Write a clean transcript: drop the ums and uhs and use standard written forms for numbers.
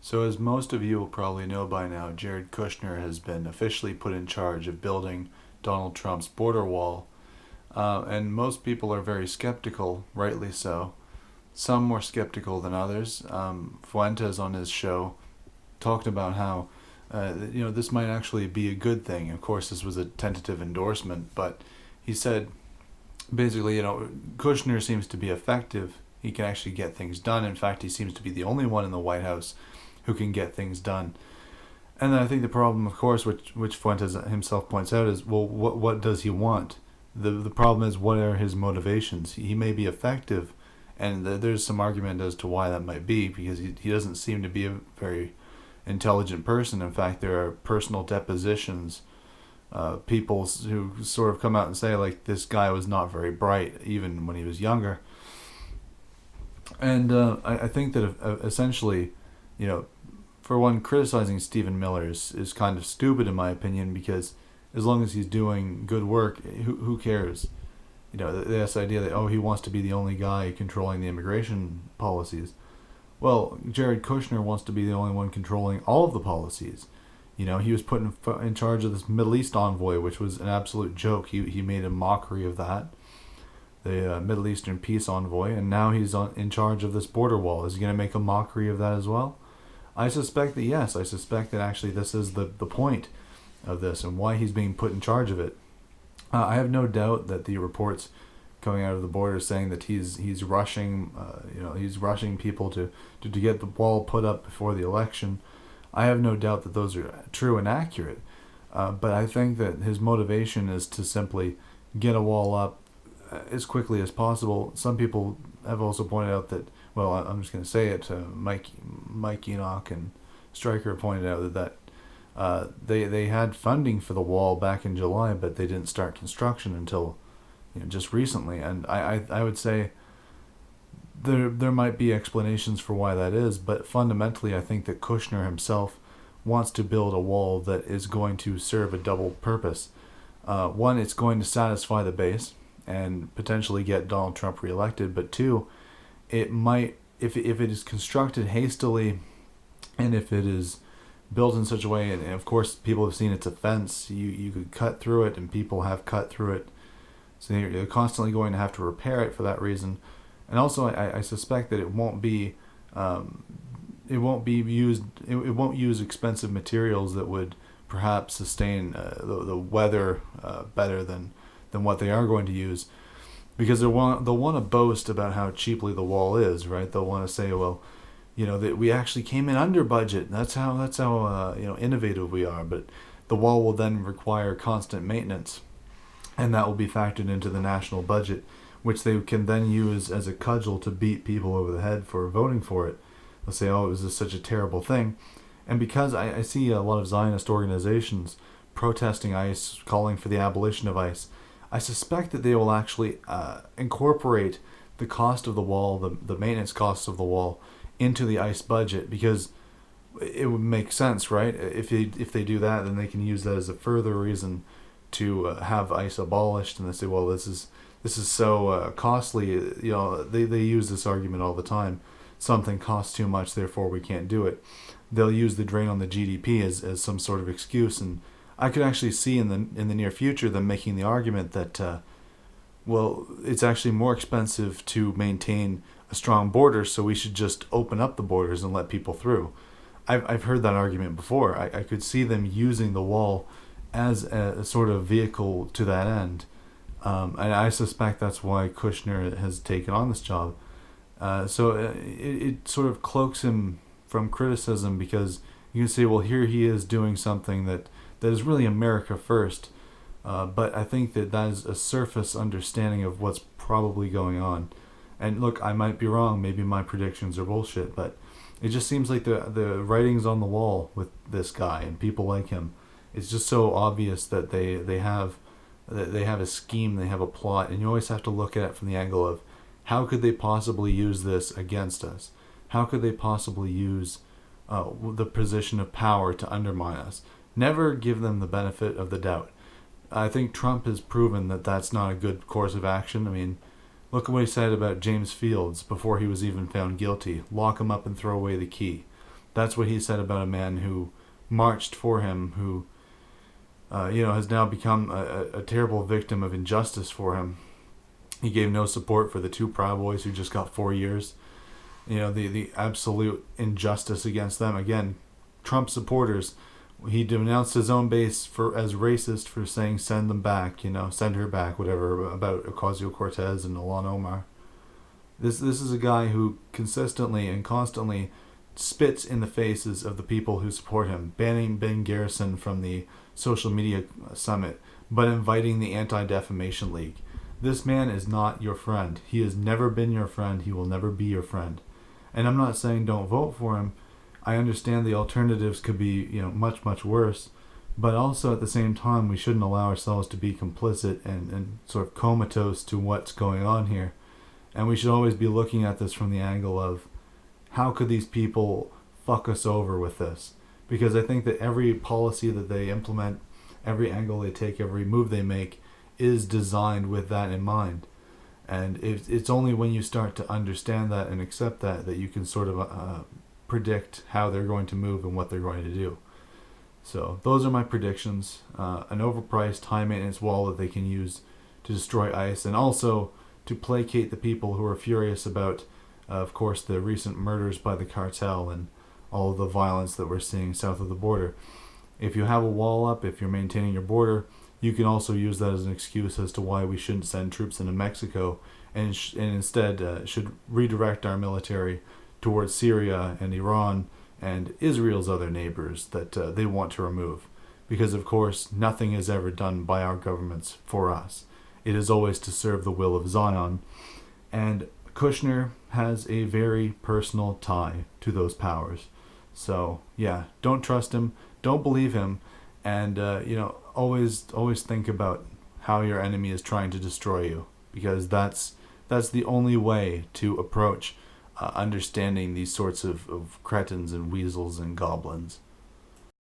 So, as most of you will probably know by now, Jared Kushner has been officially put in charge of building Donald Trump's border wall. And most people are very skeptical, rightly so. Some more skeptical than others. Fuentes on his show talked about how this might actually be a good thing. Of course, this was a tentative endorsement, but he said basically, Kushner seems to be effective. He can actually get things done. In fact, he seems to be the only one in the White House who can get things done. And then I think the problem, of course, which Fuentes himself points out, is, well, what does he want? The problem is, what are his motivations? He may be effective, and there's some argument as to why that might be, because he doesn't seem to be a very intelligent person. In fact, there are personal depositions, people who sort of come out and say, like, this guy was not very bright, even when he was younger. And I think that essentially, for one, criticizing Stephen Miller is kind of stupid in my opinion, because as long as he's doing good work, who cares? This idea that, he wants to be the only guy controlling the immigration policies. Well, Jared Kushner wants to be the only one controlling all of the policies. He was put in charge of this Middle East envoy, which was an absolute joke. He made a mockery of that, the Middle Eastern peace envoy, and now he's in charge of this border wall. Is he going to make a mockery of that as well? I suspect that yes. I suspect that actually this is the point of this and why he's being put in charge of it. I have no doubt that the reports coming out of the border saying that he's rushing, he's rushing people to get the wall put up before the election. I have no doubt that those are true and accurate. But I think that his motivation is to simply get a wall up as quickly as possible. Some people have also pointed out that, well, I'm just going to say it, Mike Enoch and Stryker pointed out that they had funding for the wall back in July, but they didn't start construction until just recently. And I would say there might be explanations for why that is, but fundamentally I think that Kushner himself wants to build a wall that is going to serve a double purpose. One, it's going to satisfy the base and potentially get Donald Trump reelected, but two, it might, if it is constructed hastily and if it is built in such a way, and of course people have seen it's a fence, you could cut through it, and people have cut through it, so you're constantly going to have to repair it for that reason. And also I suspect that it won't use expensive materials that would perhaps sustain the weather better than what they are going to use, because they'll want to boast about how cheaply the wall is, right? They'll want to say, well, that we actually came in under budget. That's how innovative we are. But the wall will then require constant maintenance, and that will be factored into the national budget, which they can then use as a cudgel to beat people over the head for voting for it. They'll say, it was just such a terrible thing. And because I see a lot of Zionist organizations protesting ICE, calling for the abolition of ICE, I suspect that they will actually incorporate the cost of the wall, the maintenance costs of the wall, into the ICE budget, because it would make sense, right? If they do that, then they can use that as a further reason to have ICE abolished, and they say, well, this is so costly. They use this argument all the time. Something costs too much, therefore we can't do it. They'll use the drain on the GDP as some sort of excuse, and I could actually see in the near future them making the argument that it's actually more expensive to maintain a strong border, so we should just open up the borders and let people through. I've heard that argument before. I could see them using the wall as a sort of vehicle to that end, and I suspect that's why Kushner has taken on this job. So it sort of cloaks him from criticism, because you can say, well, here he is doing something that is really America first, but I think that is a surface understanding of what's probably going on. And look, I might be wrong, maybe my predictions are bullshit, but it just seems like the writing's on the wall with this guy and people like him. It's just so obvious that they have a scheme, they have a plot, and you always have to look at it from the angle of, how could they possibly use this against us? How could they possibly use the position of power to undermine us? Never give them the benefit of the doubt. I think Trump has proven that that's not a good course of action. I mean, look at what he said about James Fields before he was even found guilty. Lock him up and throw away the key. That's what he said about a man who marched for him, who has now become a terrible victim of injustice for him. He gave no support for the two Proud Boys who just got 4 years. The absolute injustice against them. Again, Trump supporters, he denounced his own base as racist for saying send them back, send her back, whatever, about Ocasio-Cortez and Ilhan Omar. This is a guy who consistently and constantly spits in the faces of the people who support him, banning Ben Garrison from the social media summit, but inviting the Anti-Defamation League. This man is not your friend. He has never been your friend. He will never be your friend. And I'm not saying don't vote for him. I understand the alternatives could be, much, much worse. But also at the same time, we shouldn't allow ourselves to be complicit and sort of comatose to what's going on here. And we should always be looking at this from the angle of, how could these people fuck us over with this? Because I think that every policy that they implement, every angle they take, every move they make is designed with that in mind. And it's only when you start to understand that and accept that you can sort of predict how they're going to move and what they're going to do. So those are my predictions. An overpriced, high-maintenance wall that they can use to destroy ICE, and also to placate the people who are furious about, of course, the recent murders by the cartel and all of the violence that we're seeing south of the border. If you have a wall up, if you're maintaining your border, you can also use that as an excuse as to why we shouldn't send troops into Mexico and instead should redirect our military towards Syria and Iran and Israel's other neighbors that they want to remove. Because, of course, nothing is ever done by our governments for us. It is always to serve the will of Zion. And Kushner has a very personal tie to those powers. So, yeah, don't trust him, don't believe him, and, always think about how your enemy is trying to destroy you, because that's the only way to approach understanding these sorts of cretins and weasels and goblins.